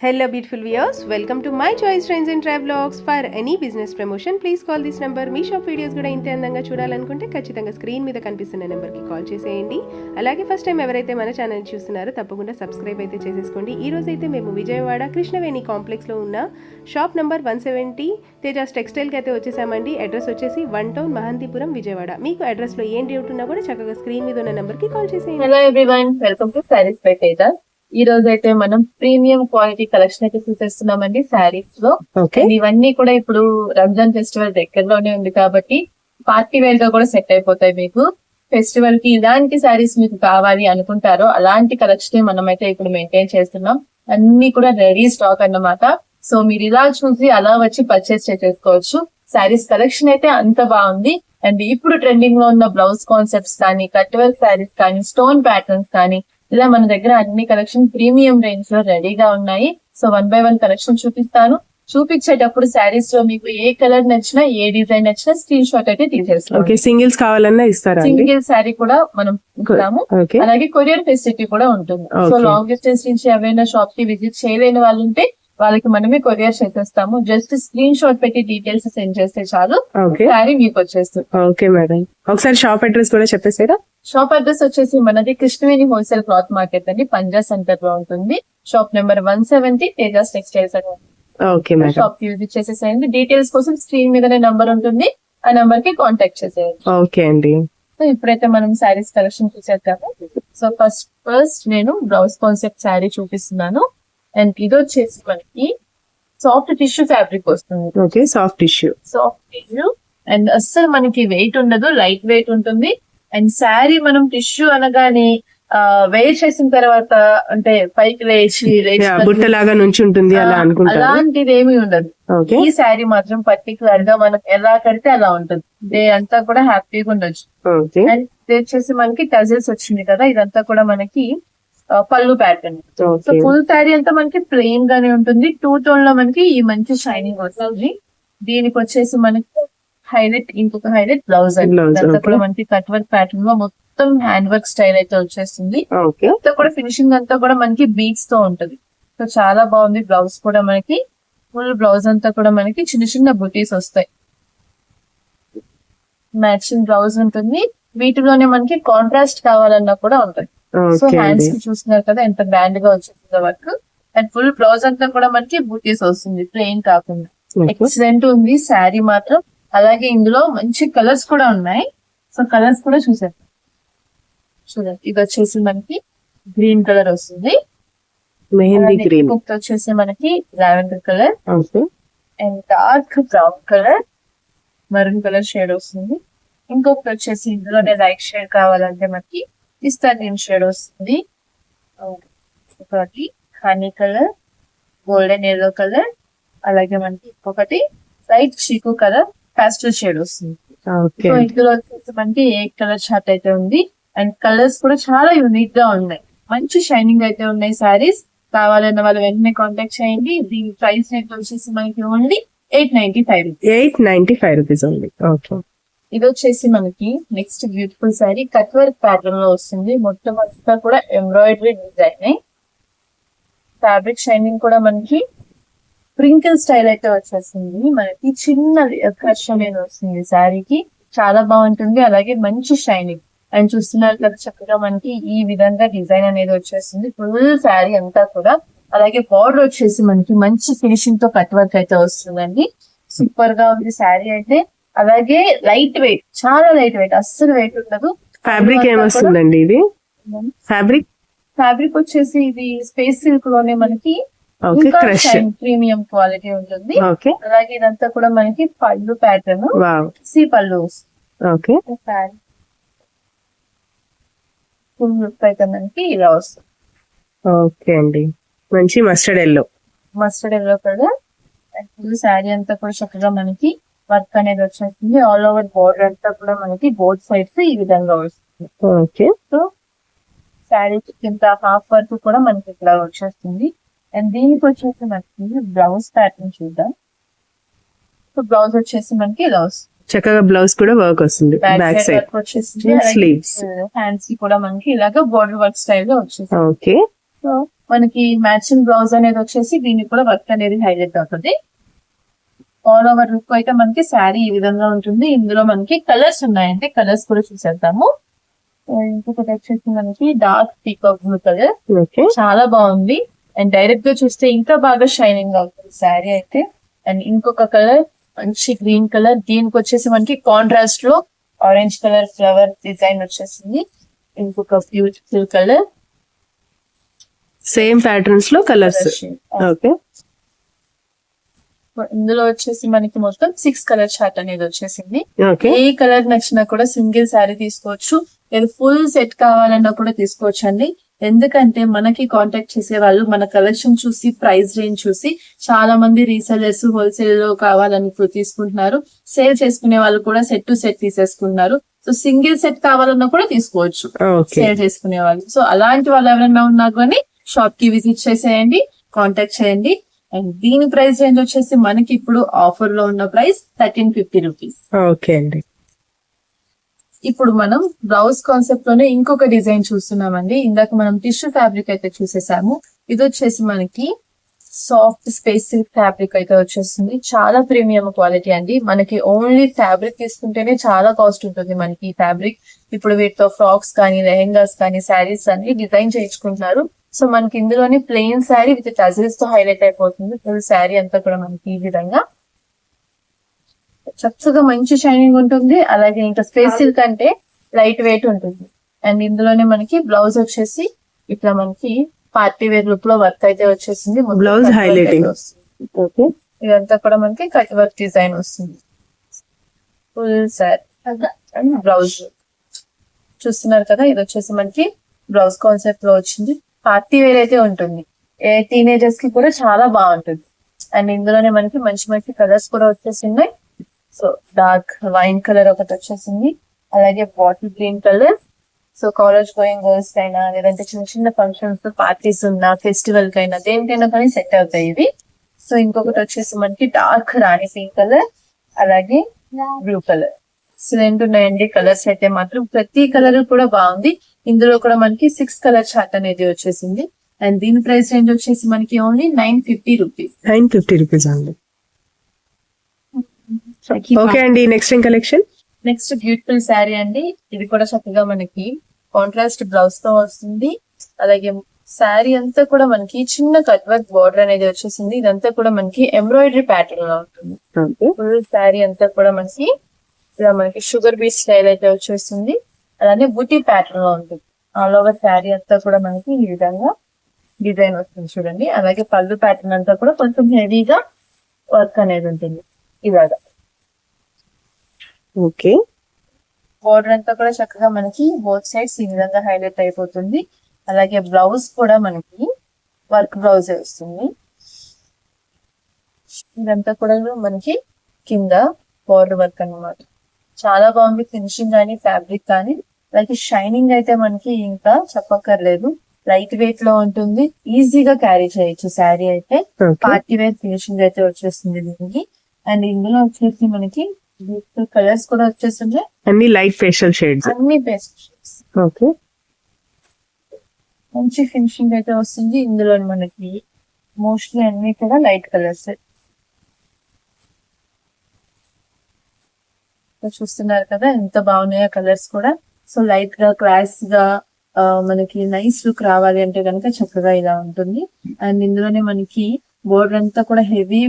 Hello beautiful viewers, welcome to my choice trends and travelogs. For any business promotion please call this number. Me shop videos కూడా ఇంతే అందంగా చూడాలనుకుంటే ఖచ్చితంగా screen మీద కనిపిస్తున్న number కి కాల్ చేసేయండి. అలాగే ఫస్ట్ టైం ఎవరైతే మన ఛానల్ చూస్తున్నారో తప్పకుండా సబ్స్క్రైబ్ అయితే చేసేసుకోండి. ఈ రోజు అయితే మేము విజయవాడ కృష్ణవేణి కాంప్లెక్స్ లో ఉన్న షాప్ నంబర్ 170 తేజాస్ టెక్స్టైల్ కి అయితే వచ్చేసామండి. అడ్రస్ వచ్చేసి 1 టౌన్ మహంతిపురం విజయవాడ. మీకు అడ్రస్ లో ఏం డౌట్ ఉన్నా కూడా చక్కగా స్క్రీన్ మీద ఉన్న నెంబర్ కి కాల్ చేసేయండి. Hello everyone, welcome to saris by Tejas. ఈ రోజు అయితే మనం ప్రీమియం క్వాలిటీ కలెక్షన్ అయితే చూసేస్తున్నామండి సారీస్ లో. ఇవన్నీ కూడా ఇప్పుడు రంజాన్ ఫెస్టివల్ దగ్గరలోనే ఉంది కాబట్టి పార్టీ వేర్ గా కూడా సెట్ అయిపోతాయి. మీకు ఫెస్టివల్ కి ఇలాంటి సారీస్ మీకు కావాలి అనుకుంటారో అలాంటి కలెక్షన్ మనం అయితే ఇప్పుడు మెయింటైన్ చేస్తున్నాం. అన్ని కూడా రెడీ స్టాక్ అన్నమాట. సో మీరు ఇలా చూసి అలా వచ్చి పర్చేస్ చేసేసుకోవచ్చు. సారీస్ కలెక్షన్ అయితే అంత బాగుంది. అండ్ ఇప్పుడు ట్రెండింగ్ లో ఉన్న బ్లౌజ్ కాన్సెప్ట్స్ కానీ, కట్ వర్క్ సారీస్ కానీ, స్టోన్ ప్యాటర్న్స్ కానీ, ఇలా మన దగ్గర అన్ని కలెక్షన్ ప్రీమియం రేంజ్ లో రెడీగా ఉన్నాయి. సో 1 by 1 కలెక్షన్ చూపిస్తాను. చూపించేటప్పుడు శారీస్ లో మీకు ఏ కలర్ నచ్చినా, ఏ డిజైన్ నచ్చినా స్క్రీన్ షాట్ అయితే తీసేస్తాం. సింగిల్స్ కావాలన్నా ఇస్తారా? సింగిల్ శారీ కూడా మనం ఇస్తాము. అలాగే కొరియర్ ఫెసిలిటీ కూడా ఉంటుంది. సో లాంగ్ డిస్టెన్స్ నుంచి ఎవరైనా షాప్ కి విజిట్ చేయలేని వాళ్ళు ఉంటే వాళ్ళకి మనమే కొరియర్ చేసేస్తాము. జస్ట్ స్క్రీన్ షాట్ పెట్టి డీటెయిల్స్ సెండ్ చేస్తే చాలు, శారీ మీకు వచ్చేస్తుంది. ఓకే మేడం, ఒకసారి షాప్ అడ్రస్ కూడా చెప్పేసారా? షాప్ అడ్రస్ వచ్చేసి మనది కృష్ణవేణి హోల్సేల్ క్లాత్ మార్కెట్ అండి, పంజా సెంటర్ లో ఉంటుంది. షాప్ నెంబర్ 170 తేజాస్ టెక్స్టైల్స్ అని. ఓకే మేడం, షాప్ కి విజిట్ చేసేసేయండి. డీటెయిల్స్ కోసం స్క్రీన్ మీదనే నంబర్ ఉంటుంది, ఆ నంబర్ కి కాంటాక్ట్ చేసేయండి. ఓకే అండి. సో ఇప్పుడైతే మనం శారీస్ కలెక్షన్ చూసేద్దాము. సో ఫస్ట్ నేను బ్లౌజ్ కాన్సెప్ట్ శారీ చూపిస్తున్నాను. అండ్ ఇది వచ్చేసి మనకి సాఫ్ట్ టిష్యూ ఫ్యాబ్రిక్ వస్తుంది. ఓకే, సాఫ్ట్ టిష్యూ అండ్ అస్సలు మనకి వెయిట్ ఉండదు, లైట్ వెయిట్ ఉంటుంది. అండ్ శారీ మనం టిష్యూ అనగానే వేర్ చేసిన తర్వాత అంటే పైకి లేచి బుట్టలాగా నుంచి ఉంటుంది అలా అనుకుంటారు. అలాంటిది ఏమీ ఉండదు. ఈ శారీ మాత్రం పర్టికులర్ గా మనకు ఎలా కడితే అలా ఉంటుంది. డే అంతా కూడా హ్యాపీగా ఉండొచ్చు. అండ్ ఇది వచ్చేసి మనకి టజల్స్ వచ్చింది కదా, ఇదంతా కూడా మనకి పళ్ళు ప్యాటర్న్. సో ఫుల్ శారీ అంతా మనకి ప్లెయిన్ గానే ఉంటుంది. 2 టోన్ లో మనకి ఈ మంచి షైనింగ్ వస్తుంది. దీనికి వచ్చేసి మనకి హైలైట్, ఇంకొక హైలైట్ బ్లౌజ్ అంతా కూడా మనకి కట్ వర్క్ ప్యాటర్న్ లో మొత్తం హ్యాండ్ వర్క్ స్టైల్ అయితే వచ్చేస్తుంది. అంతా కూడా ఫినిషింగ్ అంతా కూడా మనకి బీట్స్ తో ఉంటది. సో చాలా బాగుంది. బ్లౌజ్ కూడా మనకి ఫుల్ బ్లౌజ్ అంతా కూడా మనకి చిన్న చిన్న బుటీస్ వస్తాయి. మ్యాచింగ్ బ్లౌజ్ ఉంటుంది. వీటిలోనే మనకి కాంట్రాస్ట్ కావాలన్నా కూడా ఉంటుంది. సో హ్యాండ్స్ కి చూస్తున్నారు కదా ఎంత గ్రాండ్ గా వచ్చేసింది వర్క్. అండ్ ఫుల్ బ్లౌజ్ అంతా కూడా మనకి బూటీస్ వస్తుంది, ప్లెయిన్ కాకుండా. ఎక్సలెంట్ ఉంది శారీ మాత్రం. అలాగే ఇందులో మంచి కలర్స్ కూడా ఉన్నాయి. సో కలర్స్ కూడా చూడండి. ఇది వచ్చేసి మనకి గ్రీన్ కలర్ వస్తుంది, మెహందీ గ్రీన్. వచ్చేసి మనకి lavender colour and dark brown colour, maroon colour shade వస్తుంది. ఇంకొకటి వచ్చేసి ఇందులోనే లైట్ షేడ్ కావాలంటే మనకి పిస్తా గ్రీన్ షేడ్ వస్తుంది. ఒకటి honey colour, golden yellow colour, అలాగే మనకి ఇంకొకటి లైట్ చీకు కలర్ పాస్టల్ షేడ్ వస్తుంది. సో ఇందులో వచ్చేసి మనకి ఏ కలర్ చార్ట్ అయితే ఉంది. అండ్ కలర్స్ కూడా చాలా యూనిక్ గా ఉన్నాయి, మంచి షైనింగ్ అయితే ఉన్నాయి. సారీస్ కావాలన్న వాళ్ళు వెంటనే కాంటాక్ట్ చేయండి. దీని ప్రైస్ రేట్ వచ్చేసి మనకి ఓన్లీ 895 రూపీస్ ఓన్లీ. ఓకే, ఇది వచ్చేసి మనకి next beautiful sari cut work pattern లో వస్తుంది. మొత్తం అంతా కూడా ఎంబ్రాయిడరీ డిజైన్. ఫ్యాబ్రిక్ షైనింగ్ కూడా మనకి ప్రింకిల్ స్టైల్ అయితే వచ్చేస్తుంది. మనకి చిన్న కష్టం మీద వస్తుంది శారీకి, చాలా బాగుంటుంది. అలాగే మంచి షైనింగ్. అండ్ చూస్తున్నారు కదా చక్కగా మనకి ఈ విధంగా డిజైన్ అనేది వచ్చేస్తుంది ఫుల్ శారీ అంతా కూడా. అలాగే బార్డర్ వచ్చేసి మనకి మంచి ఫినిషింగ్ తో కట్ వర్క్ అయితే వస్తుందండి. సూపర్ గా ఉంది శారీ అయితే. అలాగే లైట్ వెయిట్, చాలా లైట్ వెయిట్, అస్సలు వెయిట్ ఉండదు. ఫ్యాబ్రిక్ ఏమొస్తుందండి ఇది? ఫ్యాబ్రిక్ వచ్చేసి ఇది స్పేస్ సిల్క్ లోనే మనకి ప్రీమియం క్వాలిటీ ఉంటుంది. అలాగే ఇదంతా కూడా మనకి పళ్ళు ప్యాటర్న్, సి పళ్ళు ఫుల్ లుక్ అయితే మనకి ఇలా వస్తుంది. ఓకే అండి, మంచి మస్టర్డ్ ఎల్లో కదా. ఫుల్ శారీ అంతా కూడా చక్కగా మనకి వర్క్ అనేది వచ్చేస్తుంది. ఆల్ ఓవర్ బోర్డర్ అంతా కూడా మనకి బోత్ సైడ్స్ ఈ విధంగా వస్తుంది. ఓకే, సో శారీ కింద హాఫ్ వర్క్ కూడా మనకి ఇక్కడ వచ్చేస్తుంది. అండ్ దీనికి వచ్చేసి మనకి బ్లౌజ్ ప్యాటర్న్ చూద్దాం. సో బ్లౌజ్ వచ్చేసి మనకి ఇలా వస్తుంది. చక్కగా బ్లౌజ్ కూడా వర్క్ వస్తుంది. బ్యాక్ సైడ్ వచ్చేసి స్లీవ్స్, హ్యాండ్స్ కూడా మనకి ఇలాగా బోర్డర్ వర్క్ స్టైల్ లో వచ్చేసి. ఓకే, సో మనకి మ్యాచింగ్ బ్లౌజ్ అనేది వచ్చేసి దీనికి కూడా వర్క్ అనేది హైలైట్ అవుతుంది. ఆల్ ఓవర్ లుక్ అయితే మనకి శారీ ఈ విధంగా ఉంటుంది. ఇందులో మనకి కలర్స్ ఉన్నాయండి, కలర్స్ కూడా చూసేద్దాము. ఇంకొకటి వచ్చేసి మనకి డార్క్ పీకాక్ బ్లూ కలర్, చాలా బాగుంది. అండ్ డైరెక్ట్ గా చూస్తే ఇంకా బాగా షైనింగ్ అవుతుంది శారీ అయితే. అండ్ ఇంకొక కలర్ మంచి గ్రీన్ కలర్, దీనికి వచ్చేసి మనకి కాంట్రాస్ట్ లో ఆరెంజ్ కలర్ ఫ్లవర్ డిజైన్ వచ్చేసింది. ఇంకొక బ్యూటిఫుల్ కలర్, సేమ్ ప్యాటర్న్స్ లో కలర్స్. ఓకే, ఇందులో వచ్చేసి మనకి మొత్తం 6 కలర్ చార్ట్ అనేది వచ్చేసింది. ఓకే, ఏ కలర్ నచ్చినా కూడా సింగిల్ శారీ తీసుకోవచ్చు, లేదా ఫుల్ సెట్ కావాలన్నా కూడా తీసుకోవచ్చు అండి. ఎందుకంటే మనకి కాంటాక్ట్ చేసే వాళ్ళు మన కలెక్షన్ చూసి, ప్రైస్ రేంజ్ చూసి, చాలా మంది రీసెలర్స్ హోల్సేల్ లో కావాలని తీసుకుంటున్నారు. సేల్ చేసుకునే వాళ్ళు కూడా సెట్ టు సెట్ తీసేసుకుంటున్నారు. సో సింగిల్ సెట్ కావాలన్నా కూడా తీసుకోవచ్చు సేల్ చేసుకునే వాళ్ళు. సో అలాంటి వాళ్ళు ఎవరైనా ఉన్నా కానీ షాప్ కి విజిట్ చేసేయండి, కాంటాక్ట్ చేయండి. అండ్ దీని ప్రైస్ రేంజ్ వచ్చేసి మనకి ఇప్పుడు ఆఫర్ లో ఉన్న ప్రైస్ 1350 రూపీస్. ఓకే అండి. ఇప్పుడు మనం బ్లౌజ్ కాన్సెప్ట్ లోనే ఇంకొక డిజైన్ చూస్తున్నామండి. ఇందాక మనం టిష్యూ ఫ్యాబ్రిక్ అయితే చూసేసాము. ఇది వచ్చేసి మనకి సాఫ్ట్ స్పేస్ సిల్క్ ఫ్యాబ్రిక్ అయితే వచ్చేస్తుంది. చాలా ప్రీమియం క్వాలిటీ అండి. మనకి ఓన్లీ ఫ్యాబ్రిక్ తీసుకుంటేనే చాలా కాస్ట్ ఉంటుంది మనకి ఈ ఫ్యాబ్రిక్. ఇప్పుడు వీటితో ఫ్రాక్స్ కానీ, లెహెంగాస్ కానీ, శారీస్ అన్ని డిజైన్ చేయించుకుంటున్నారు. సో మనకి ఇందులోనే ప్లెయిన్ శారీ విత్ టజిల్స్ తో హైలైట్ అయిపోతుంది. ఫుల్ శారీ అంతా కూడా మనకి ఈ విధంగా చక్కగా మంచి షైనింగ్ ఉంటుంది. అలాగే ఇంకా స్పేస్ సిల్క్ అంటే లైట్ వెయిట్ ఉంటుంది. అండ్ ఇందులోనే మనకి బ్లౌజ్ వచ్చేసి ఇట్లా మనకి పార్టీ వేర్ లుక్ లో వర్క్ అయితే వచ్చేసింది. Blouse highlighting. ఓకే, ఇదంతా కూడా మనకి కట్ వర్క్ డిజైన్ వస్తుంది. ఫుల్ శారీ అండ్ బ్లౌజ్ చూస్తున్నారు కదా, ఇది వచ్చేసి మనకి బ్లౌజ్ కాన్సెప్ట్ లో వచ్చింది. పార్టీ వేర్ అయితే ఉంటుంది, ఏ టీనేజర్స్ కి కూడా చాలా బాగుంటుంది. అండ్ ఇందులోనే మనకి మంచి మంచి కలర్స్ కూడా వచ్చేసింది. సో డార్క్ వైన్ కలర్ ఒకటి వచ్చేసింది, అలాగే bottle green colour. So college going girls కైనా, లేదంటే చిన్న చిన్న ఫంక్షన్స్ పార్టీస్ ఉన్నా, ఫెస్టివల్ కైనా, దేనికైనా కానీ సెట్ అవుతాయి ఇవి. సో ఇంకొకటి వచ్చేసి మనకి డార్క్ రాణి పింక్ కలర్, అలాగే బ్లూ కలర్. ఎక్సలెంట్ ఉన్నాయండి కలర్స్ అయితే మాత్రం. ప్రతి కలర్ కూడా బాగుంది. ఇందులో కూడా మనకి 6 కలర్ చార్ట్ అనేది వచ్చేసింది. అండ్ దీని ప్రైస్ రేంజ్ వచ్చేసి మనకి ఓన్లీ 950 రూపీస్. 950 రూపీస్ అండి. ఓకే అండి, నెక్స్ట్ ఏం కలెక్షన్? నెక్స్ట్ బ్యూటిఫుల్ శారీ అండి. ఇది కూడా చక్కగా మనకి కాంట్రాస్ట్ బ్లౌజ్ తో వస్తుంది. అలాగే శారీ అంతా కూడా మనకి చిన్న కట్ వర్క్ బార్డర్ అనేది వచ్చేసింది. ఇదంతా కూడా మనకి ఎంబ్రాయిడరీ ప్యాటర్న్ లో ఉంటుంది. ఫుల్ శారీ అంతా కూడా మనకి ఇలా మనకి షుగర్ బీట్ స్టైల్ అయితే వచ్చేస్తుంది. అలానే బుటీ ప్యాటర్న్ లో ఉంటుంది. ఆల్ ఓవర్ శారీ అంతా కూడా మనకి ఈ విధంగా డిజైన్ వస్తుంది చూడండి. అలాగే పళ్ళు ప్యాటర్న్ అంతా కూడా కొంచెం హెవీగా వర్క్ అనేది ఉంటుంది ఇలాగా. ఓకే, బోర్డర్ అంతా కూడా చక్కగా మనకి బోత్ సైడ్స్ ఈ విధంగా హైలైట్ అయిపోతుంది. అలాగే బ్లౌజ్ కూడా మనకి వర్క్ బ్లౌజ్ వస్తుంది. ఇదంతా కూడా మనకి కింద బోర్డర్ వర్క్ అన్నమాట. చాలా బాగుంది ఫినిషింగ్ కానీ, ఫ్యాబ్రిక్ కానీ. అలాగే షైనింగ్ అయితే మనకి ఇంకా చెప్పక్కర్లేదు. లైట్ వెయిట్ లో ఉంటుంది, ఈజీగా క్యారీ చేయొచ్చు శారీ అయితే. పార్టీ వేర్ ఫినిషింగ్ అయితే వచ్చేస్తుంది దీనికి. అండ్ ఇందులో వచ్చేసి మనకి బ్యూటిఫుల్ కలర్స్ కూడా వచ్చేస్తుంది. అన్ని లైట్ పేస్టల్ షేడ్స్. అన్ని పేస్టల్ షేడ్స్. ఓకే, మంచి ఫినిషింగ్ అయితే వస్తుంది. ఇందులో మనకి మోస్ట్లీ అన్ని కూడా లైట్ కలర్స్ చూస్తున్నారు కదా, ఎంత బాగున్నాయో కలర్స్ కూడా. సో లైట్ గా, క్లాస్ గా, మనకి నైస్ లుక్ రావాలి అంటే కనుక చక్కగా ఇలా ఉంటుంది. అండ్ ఇందులోనే మనకి బోర్డర్ అంతా కూడా హెవీ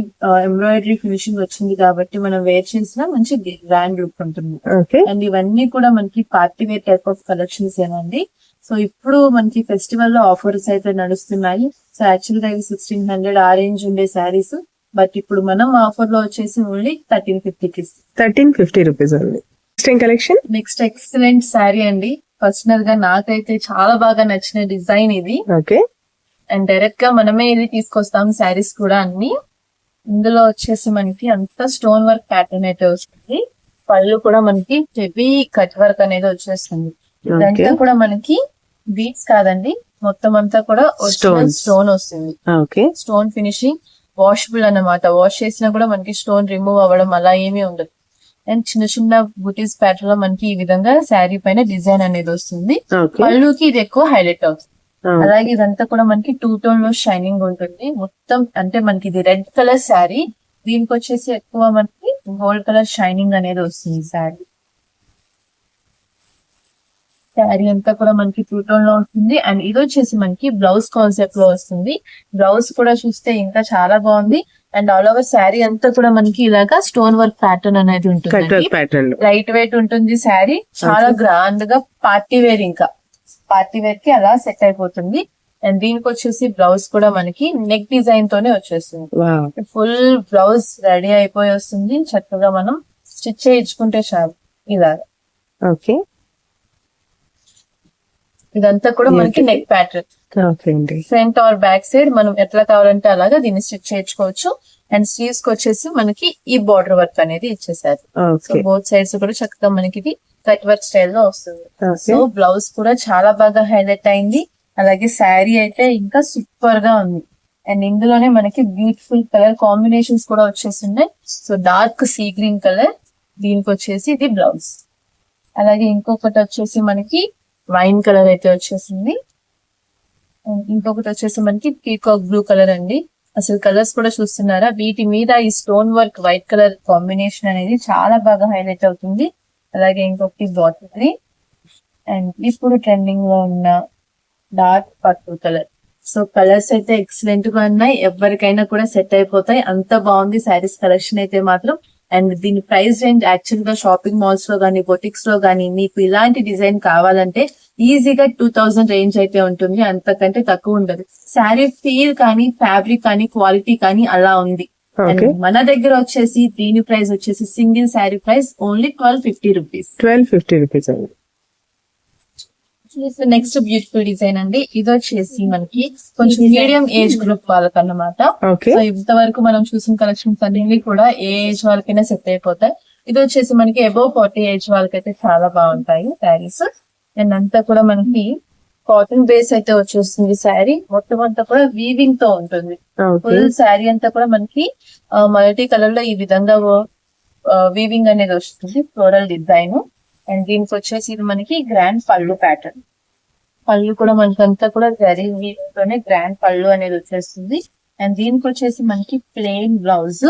ఎంబ్రాయిడరీ ఫినిషింగ్ వచ్చింది కాబట్టి మనం వేర్ చేసిన మంచి గ్రాండ్ లుక్ ఉంటుంది. అండ్ ఇవన్నీ కూడా మనకి party wear type of collections ఏనండి. సో ఇప్పుడు మనకి ఫెస్టివల్ లో ఆఫర్స్ అయితే నడుస్తున్నాయి. సో యాక్చువల్ గా 1600 ఆ రేంజ్ ఉండే శారీస్, బట్ ఇప్పుడు మనం ఆఫర్ లో వచ్చేసి ఓన్లీ 1350 రూపీస్ అండి. నెక్స్ట్ ఏం కలెక్షన్? నెక్స్ట్ ఎక్సలెంట్ శారీ అండి. పర్సనల్ గా నాకైతే చాలా బాగా నచ్చిన డిజైన్ ఇది. ఓకే, అండ్ డైరెక్ట్ గా మనమే ఇది తీసుకొస్తాం శారీస్ కూడా అన్ని. ఇందులో వచ్చేసి మనకి అంతా స్టోన్ వర్క్ ప్యాటర్న్ అయితే వస్తుంది. పళ్ళు కూడా మనకి హెవీ కట్ వర్క్ అనేది వచ్చేస్తుంది. ఇదంతా కూడా మనకి బీట్స్ కాదండి, మొత్తం అంతా కూడా స్టోన్ వస్తుంది. స్టోన్ ఫినిషింగ్, వాషబుల్ అన్నమాట. వాష్ చేసినా కూడా మనకి స్టోన్ రిమూవ్ అవ్వడం అలా ఏమీ ఉండదు. అండ్ చిన్న చిన్న బుటీస్ ప్యాటర్న్ లో మనకి ఈ విధంగా శారీ పైన డిజైన్ అనేది వస్తుంది. పళ్ళుకి ఇది ఎక్కువ హైలైట్ అవుతుంది. అలాగే ఇదంతా కూడా మనకి 2 టోన్ లో షైనింగ్ ఉంటుంది మొత్తం. అంటే మనకి ఇది రెడ్ కలర్ శారీ, దీనికి వచ్చేసి ఎక్కువ మనకి గోల్డ్ కలర్ షైనింగ్ అనేది వస్తుంది శారీ. శారీ అంతా కూడా మనకి 2 టోన్ లో ఉంటుంది. అండ్ ఇది వచ్చేసి మనకి బ్లౌజ్ కాన్సెప్ట్ లో వస్తుంది. బ్లౌజ్ కూడా చూస్తే ఇంకా చాలా బాగుంది. అండ్ ఆల్ ఓవర్ శారీ అంతా కూడా మనకి ఇలాగా స్టోన్ వర్క్ ప్యాటర్న్ అనేది ఉంటుంది. లైట్ వెయిట్ ఉంటుంది శారీ, చాలా గ్రాండ్ గా పార్టీ వేర్, ఇంకా పార్టీ వేర్ కి అలా సెట్ అయిపోతుంది. అండ్ దీనికి వచ్చేసి బ్లౌజ్ కూడా మనకి నెక్ డిజైన్ తోనే వచ్చేస్తుంది. ఫుల్ బ్లౌజ్ రెడీ అయిపోయి వస్తుంది. చక్కగా మనం స్టిచ్ చేయించుకుంటే చాలు ఇలాగా. ఓకే, ఇదంతా కూడా మనకి neck pattern. Front are back side మనం ఎట్లా కావాలంటే అలాగా దీన్ని స్టిచ్ చేయించుకోవచ్చు. అండ్ స్లీవ్స్ కి వచ్చేసి మనకి ఈ బార్డర్ వర్క్ అనేది ఇచ్చేసారు. సో బోత్ సైడ్స్ కూడా చక్కగా మనకి ఇది కట్ వర్క్ స్టైల్ లో వస్తుంది. సో బ్లౌజ్ కూడా చాలా బాగా హైలైట్ అయింది. అలాగే శారీ అయితే ఇంకా సూపర్ గా ఉంది. అండ్ ఇందులోనే మనకి బ్యూటిఫుల్ కలర్ కాంబినేషన్స్ కూడా వచ్చేస్తున్నాయి. So dark sea green colour, దీనికి వచ్చేసి ఇది బ్లౌజ్. అలాగే ఇంకొకటి వచ్చేసి మనకి వైన్ కలర్ అయితే వచ్చేసింది. ఇంకొకటి వచ్చేసి మనకి పీకాక్ బ్లూ కలర్ అండి. అసలు కలర్స్ కూడా చూస్తున్నారా, వీటి మీద ఈ stone work white colour combination అనేది చాలా బాగా హైలైట్ అవుతుంది. అలాగే ఇంకొకటి బాటిల్ గ్రీన్ అండ్ ఇప్పుడు ట్రెండింగ్ లో ఉన్న dark purple colour. So colours అయితే ఎక్సలెంట్ గా ఉన్నాయి, ఎవరికైనా కూడా సెట్ అయిపోతాయి. అంత బాగుంది శారీస్ కలెక్షన్ అయితే మాత్రం. అండ్ దీని ప్రైస్ రేంజ్ యాక్చువల్ గా షాపింగ్ మాల్స్ లో గానీ బొటిక్స్ లో గానీ మీకు ఇలాంటి డిజైన్ కావాలంటే ఈజీగా 2000 రేంజ్ అయితే ఉంటుంది, అంతకంటే తక్కువ ఉండదు. శారీ ఫీల్ కానీ ఫ్యాబ్రిక్ కానీ క్వాలిటీ కానీ అలా ఉంది. మన దగ్గర వచ్చేసి దీని ప్రైస్ వచ్చేసి single sari price only 1250 rupees. 1250 rupees. Next beautiful design అండి. ఇది వచ్చేసి మనకి కొంచెం మీడియం ఏజ్ గ్రూప్ వాళ్ళకి అన్నమాట. సో ఇంతవరకు మనం చూసిన కలెక్షన్స్ అన్ని కూడా ఏ ఏజ్ వాళ్ళకైనా సెట్ అయిపోతాయి. ఇది వచ్చేసి మనకి అబౌవ్ 40 ఏజ్ వాళ్ళకైతే చాలా బాగుంటాయి శారీస్. అండ్ అంతా కూడా మనకి కాటన్ బేస్ అయితే వచ్చేస్తుంది శారీ. మొత్తం అంతా కూడా వీవింగ్ తో ఉంటుంది. ఫుల్ శారీ అంతా కూడా మనకి మల్టీ కలర్ లో ఈ విధంగా వీవింగ్ అనేది వస్తుంది, ఫ్లోరల్ డిజైన్. అండ్ దీనికి వచ్చేసి ఇది మనకి గ్రాండ్ పళ్ళు ప్యాటర్న్. పళ్ళు కూడా మనకంతా కూడా జరీ వీవింగ్ తోనే గ్రాండ్ పళ్ళు అనేది వచ్చేస్తుంది. అండ్ దీనికి వచ్చేసి మనకి ప్లెయిన్ బ్లౌజ్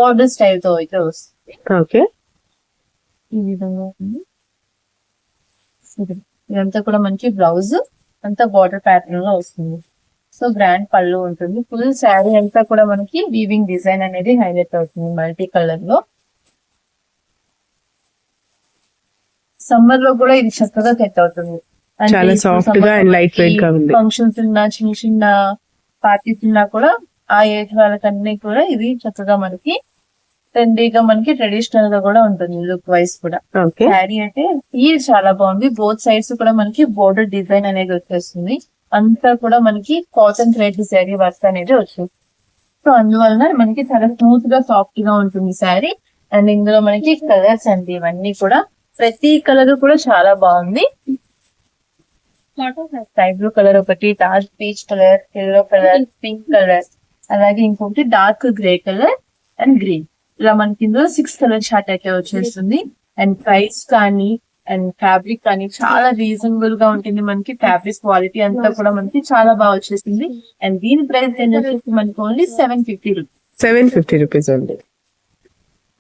బార్డర్ స్టైల్ తో అయితే వస్తుంది. ఈ విధంగా ఉంది. ఇదంతా కూడా మనకి బ్లౌజ్ అంతా బార్డర్ ప్యాటర్న్ లో వస్తుంది. సో గ్రాండ్ పళ్ళు ఉంటుంది. ఫుల్ శారీ అంతా కూడా మనకి వీవింగ్ డిజైన్ అనేది హైలైట్ అవుతుంది మల్టీ కలర్ లో. సమ్మర్ లో కూడా ఇది చక్కగా సెట్ అవుతుంది. చాలా సాఫ్ట్ గా అండ్ లైట్ వెయిట్ గా ఉంది. ఫంక్షన్స్ ఉన్నా చిన్న చిన్న పార్టీస్ ఉన్నా కూడా ఆ ఏజ్ వాళ్ళకన్నీ కూడా ఇది చక్కగా మనకి ట్రెండీగా మనకి ట్రెడిషనల్ గా కూడా ఉంటుంది లుక్ వైజ్ కూడా. శారీ అయితే ఫీల్ చాలా బాగుంది. బోత్ సైడ్స్ కూడా మనకి బోర్డర్ డిజైన్ అనేది వచ్చేస్తుంది. అంతా కూడా మనకి కాటన్ థ్రెడ్ శారీ వర్క్ అనేది వచ్చింది. సో అందువలన మనకి చాలా స్మూత్ గా సాఫ్ట్ గా ఉంటుంది శారీ. అండ్ ఇందులో మనకి కలర్స్ అండి, ఇవన్నీ కూడా ప్రతి కలర్ కూడా చాలా బాగుంది. స్కై బ్లూ కలర్ ఒకటి, dark peach colour, yellow colour, pink colour, అలాగే ఇంకొకటి dark grey colour and green. ఇలా మనకి ఇందులో 6 కలర్ షార్ట్ అయితే వచ్చేస్తుంది. అండ్ ప్రైస్ కానీ అండ్ ఫ్యాబ్రిక్ కానీ చాలా రీజనబుల్ గా ఉంటుంది. మనకి ఫ్యాబ్రిక్ క్వాలిటీ అంతా కూడా మనకి చాలా బాగా వచ్చేసింది. అండ్ దీని ప్రైస్ వచ్చేసి మనకి ఓన్లీ 750 రూపీస్. 750 రూపీస్ అండి.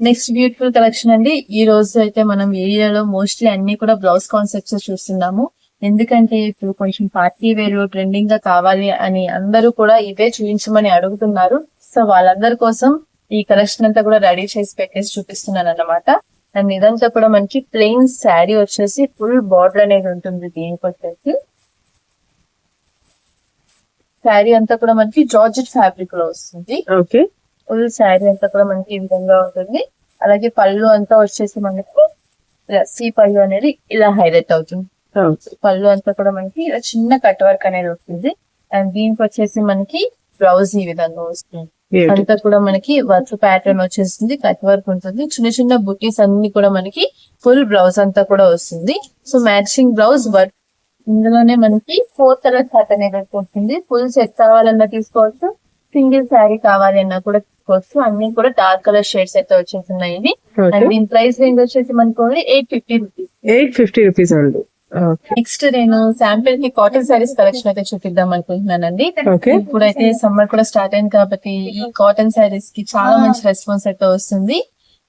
నెక్స్ట్ బ్యూటిఫుల్ కలెక్షన్ అండి. ఈ రోజు అయితే మనం ఏరియాలో మోస్ట్లీ అన్ని కూడా బ్లౌజ్ కాన్సెప్ట్స్ చూస్తున్నాము. ఎందుకంటే ఇప్పుడు కొంచెం పార్టీ వేర్ ట్రెండింగ్ గా కావాలి అని అందరూ కూడా ఇవే చూపించమని అడుగుతున్నారు. సో వాళ్ళందరి కోసం ఈ కలెక్షన్ అంతా కూడా రెడీ చేసి పెట్టేసి చూపిస్తున్నాను అన్నమాట. అండ్ ఇదంతా కూడా మనకి ప్లెయిన్ శారీ వచ్చేసి ఫుల్ బార్డర్ అనేది ఉంటుంది. దీనికి వచ్చేసి శారీ అంతా కూడా మనకి జార్జెట్ ఫ్యాబ్రిక్ లో వస్తుంది. ఫుల్ శారీ అంతా కూడా మనకి ఈ విధంగా ఉంటుంది. అలాగే పళ్ళు అంతా వచ్చేసి మనకి సీ పళ్ళు అనేది ఇలా హైలైట్ అవుతుంది. పళ్ళు అంతా కూడా మనకి ఇలా చిన్న కట్ వర్క్ అనేది వస్తుంది. అండ్ దీనికి వచ్చేసి మనకి బ్లౌజ్ ఈ విధంగా వస్తుంది. అంతా కూడా మనకి వర్క్ ప్యాటర్న్ వచ్చేస్తుంది, కట్ వర్క్ ఉంటుంది. చిన్న చిన్న బుటీస్ అన్ని కూడా మనకి ఫుల్ బ్లౌజ్ అంతా కూడా వస్తుంది. So matching blouse work. ఇందులోనే మనకి 4 కలర్ షార్ట్ అనేది వస్తుంది. ఫుల్ సెట్ కావాలన్నా తీసుకోవచ్చు, సింగిల్ శారీ కావాలి అన్నా కూడా తీసుకోవచ్చు. అన్ని కూడా డార్క్ కలర్ షేడ్స్ అయితే వచ్చేస్తున్నాయి. అండ్ దీని ప్రైస్ రేంజ్ వచ్చేసి మనకి ఓన్లీ 850 రూపీస్. 850 రూపీస్ అండి. ఓకే నెక్స్ట్ నేను శాంపిల్ కి కాటన్ సారీస్ కలెక్షన్ అయితే చూపిద్దాం అనుకుంటున్నానండి. ఓకే ఇప్పుడైతే సమ్మర్ కూడా స్టార్ట్ అయింది కాబట్టి ఈ కాటన్ సారీస్ కి చాలా మంచి రెస్పాన్స్ అయితే వస్తుంది.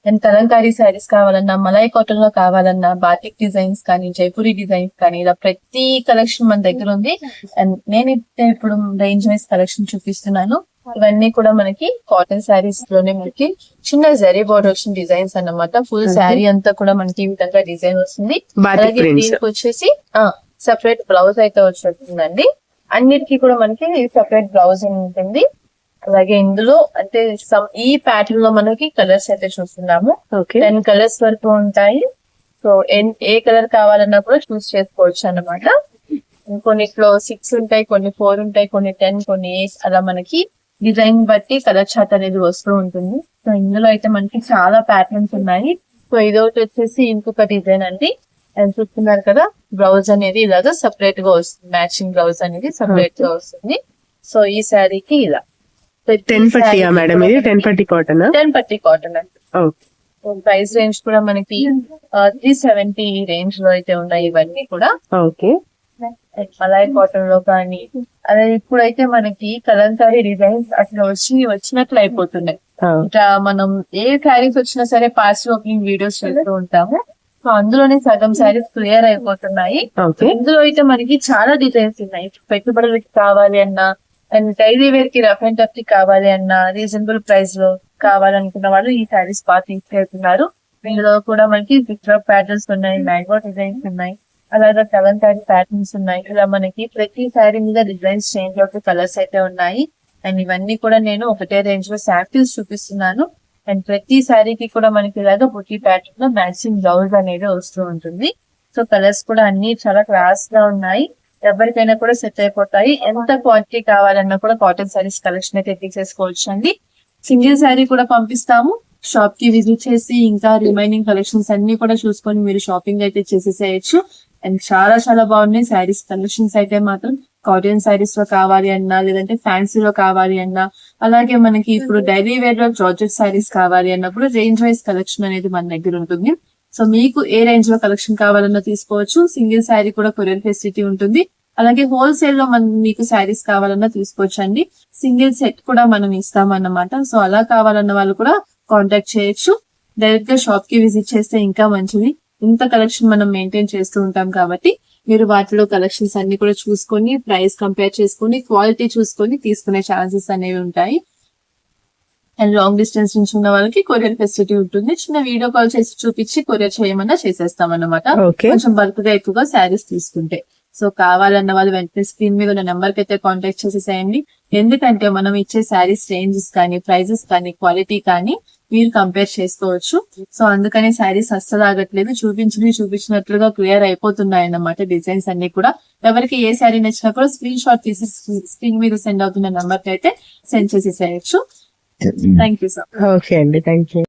అండ్ కలంకారీ సారీస్ కావాలన్నా, మలై కాటన్ లో కావాలన్నా, బాటిక్ డిజైన్స్ కానీ, జైపూరి డిజైన్స్ కానీ, ఇలా ప్రతి కలెక్షన్ మన దగ్గర ఉంది. అండ్ నేను ఇప్పుడు రేంజ్ వైజ్ కలెక్షన్ చూపిస్తున్నాను. ఇవన్నీ కూడా మనకి కాటన్ సారీస్ లోనే మనకి చిన్న జరీ బోర్డర్ వచ్చిన డిజైన్స్ అన్నమాట. ఫుల్ శారీ అంతా కూడా మనకి ఈ విధంగా డిజైన్ వస్తుంది. అలాగే దీనికి వచ్చేసి సెపరేట్ బ్లౌజ్ అయితే వచ్చేస్తుందండి. అన్నిటికీ కూడా మనకి సెపరేట్ బ్లౌజ్ ఉంటుంది. అలాగే ఇందులో అంటే ఈ ప్యాటర్న్ లో మనకి కలర్స్ అయితే చూస్తున్నాము. 10 కలర్స్ వరకు ఉంటాయి. సో ఏ కలర్ కావాలన్నా కూడా చూస్ చేసుకోవచ్చు అన్నమాట. కొన్నిట్లో 6 ఉంటాయి, కొన్ని 4 ఉంటాయి, కొన్ని 10, కొన్ని 8 అలా మనకి డిజైన్ బట్టి కలర్ చార్ట్ అనేది వస్తూ ఉంటుంది. సో ఇందులో అయితే మనకి చాలా ప్యాటర్న్స్ ఉన్నాయి. సో ఇదొకటి వచ్చేసి ఇంకొక డిజైన్ అండి. అని చూస్తున్నారు కదా, బ్లౌజ్ అనేది ఇలాగా సెపరేట్ గా వస్తుంది. మ్యాచింగ్ బ్లౌజ్ అనేది సెపరేట్ గా వస్తుంది. సో ఈ శారీకి ఇలా 10 పట్టీ మేడం, ఇది 10 పట్టీ కాటన్. 10 పట్టీ కాటన్ అండి. ప్రైస్ రేంజ్ కూడా మనకి 370 రేంజ్ లో అయితే ఉన్నాయి ఇవన్నీ కూడా. ఓకే మలై కాటన్ లో కానీ, అదే ఇప్పుడైతే మనకి కలంకారీ డిజైన్స్ అట్లా వచ్చినట్లు అయిపోతున్నాయి. ఇట్లా మనం ఏ శారీస్ వచ్చినా సరే పార్సల్ ఓపెనింగ్ వీడియోస్ చేస్తూ ఉంటాము. సో అందులోనే సగం శారీస్ క్లియర్ అయిపోతున్నాయి. ఇందులో అయితే మనకి చాలా డిజైన్స్ ఉన్నాయి. పెట్టుబడులకి కావాలి అన్నా, అండ్ డైలీ వేర్ కి రఫ్ అండ్ టఫ్ కి కావాలి అన్న రీజనబుల్ ప్రైస్ లో కావాలనుకున్న వాళ్ళు ఈ శారీస్ బాగా తీసుకెళ్తున్నారు. ఇందులో కూడా మనకి పిక్చర్ ప్యాటర్న్స్ ఉన్నాయి, మ్యాంగో డిజైన్స్ ఉన్నాయి, అలాగే కలంకారీ ప్యాటర్న్స్ ఉన్నాయి. ఇలా మనకి ప్రతి శారీ మీద డిజైన్స్ చేంజ్ అవుతూ కలర్స్ అయితే ఉన్నాయి. అండ్ ఇవన్నీ కూడా నేను ఒకటే రేంజ్ లో శాంపిల్స్ చూపిస్తున్నాను. అండ్ ప్రతి శారీకి కూడా మనకి ఇలాగా బుట్టి ప్యాటర్న్ లో మ్యాచింగ్ బ్లౌజ్ అనేది వస్తూ ఉంటుంది. సో కలర్స్ కూడా అన్ని చాలా క్లాస్ గా ఉన్నాయి. ఎవరికైనా కూడా సెట్ అయిపోతాయి. ఎంత క్వాంటిటీ కావాలన్నా కూడా కాటన్ సారీస్ కలెక్షన్ అయితే తీసేసుకోవచ్చు అండి. సింగిల్ శారీ కూడా పంపిస్తాము. షాప్ కి విజిట్ చేసి ఇంకా రిమైనింగ్ కలెక్షన్స్ అన్ని కూడా చూసుకొని మీరు షాపింగ్ అయితే చేసేసేయచ్చు. అండ్ చాలా చాలా బాగున్నాయి శారీస్ కలెక్షన్స్ అయితే మాత్రం. కాటన్ శారీస్ లో కావాలి అన్నా, లేదంటే ఫ్యాన్సీలో కావాలి అన్నా, అలాగే మనకి ఇప్పుడు డైలీ వేర్ లో జార్జెట్ శారీస్ కావాలి అన్నా కూడా రేంజ్ వైజ్ కలెక్షన్ అనేది మన దగ్గర ఉంటుంది. సో మీకు ఏ రేంజ్ లో కలెక్షన్ కావాలన్నా తీసుకోవచ్చు. సింగిల్ శారీ కూడా కొరియర్ ఫెసిలిటీ ఉంటుంది. అలాగే హోల్సేల్ లో మనం మీకు శారీస్ కావాలన్నా తీసుకోవచ్చు అండి. సింగిల్ సెట్ కూడా మనం ఇస్తామన్నమాట. సో అలా కావాలన్న వాళ్ళు కూడా కాంటాక్ట్ చేయొచ్చు. డైరెక్ట్ గా షాప్ కి విజిట్ చేస్తే ఇంకా మంచిది. ఇంత కలెక్షన్ మనం మెయింటైన్ చేస్తూ ఉంటాం కాబట్టి మీరు వాటిలో కలెక్షన్స్ అన్ని కూడా చూసుకొని, ప్రైస్ కంపేర్ చేసుకొని, క్వాలిటీ చూసుకొని తీసుకునే ఛాన్సెస్ అనేవి ఉంటాయి. అండ్ లాంగ్ డిస్టెన్స్ నుంచి ఉన్న వాళ్ళకి కొరియర్ ఫెసిలిటీ ఉంటుంది. చిన్న వీడియో కాల్ చేసి చూపించి కొరియర్ చేయమన్నా చేసేస్తాం అన్నమాట. కొంచెం బల్క్ గా ఎక్కువగా శారీస్ తీసుకుంటే. సో కావాలన్న వాళ్ళు వెంటనే స్క్రీన్ మీద ఉన్న నెంబర్ కి అయితే కాంటాక్ట్ చేసేసేయండి. ఎందుకంటే మనం ఇచ్చే శారీస్ రేంజెస్ కానీ, ప్రైజెస్ కానీ, క్వాలిటీ కానీ మీరు కంపేర్ చేసుకోవచ్చు. సో అందుకని శారీస్ అస్సలు ఆగట్లేదు. చూపించినట్లుగా క్లియర్ అయిపోతున్నాయి అన్నమాట డిజైన్స్ అన్ని కూడా. ఎవరికి ఏ శారీ నచ్చినా కూడా స్క్రీన్ షాట్ తీసి స్క్రీన్ మీద సెండ్ అవుతున్న నెంబర్ కి అయితే సెండ్ చేసేసేయచ్చు. Thank you sir. ఓకే అండి, థ్యాంక్ యూ.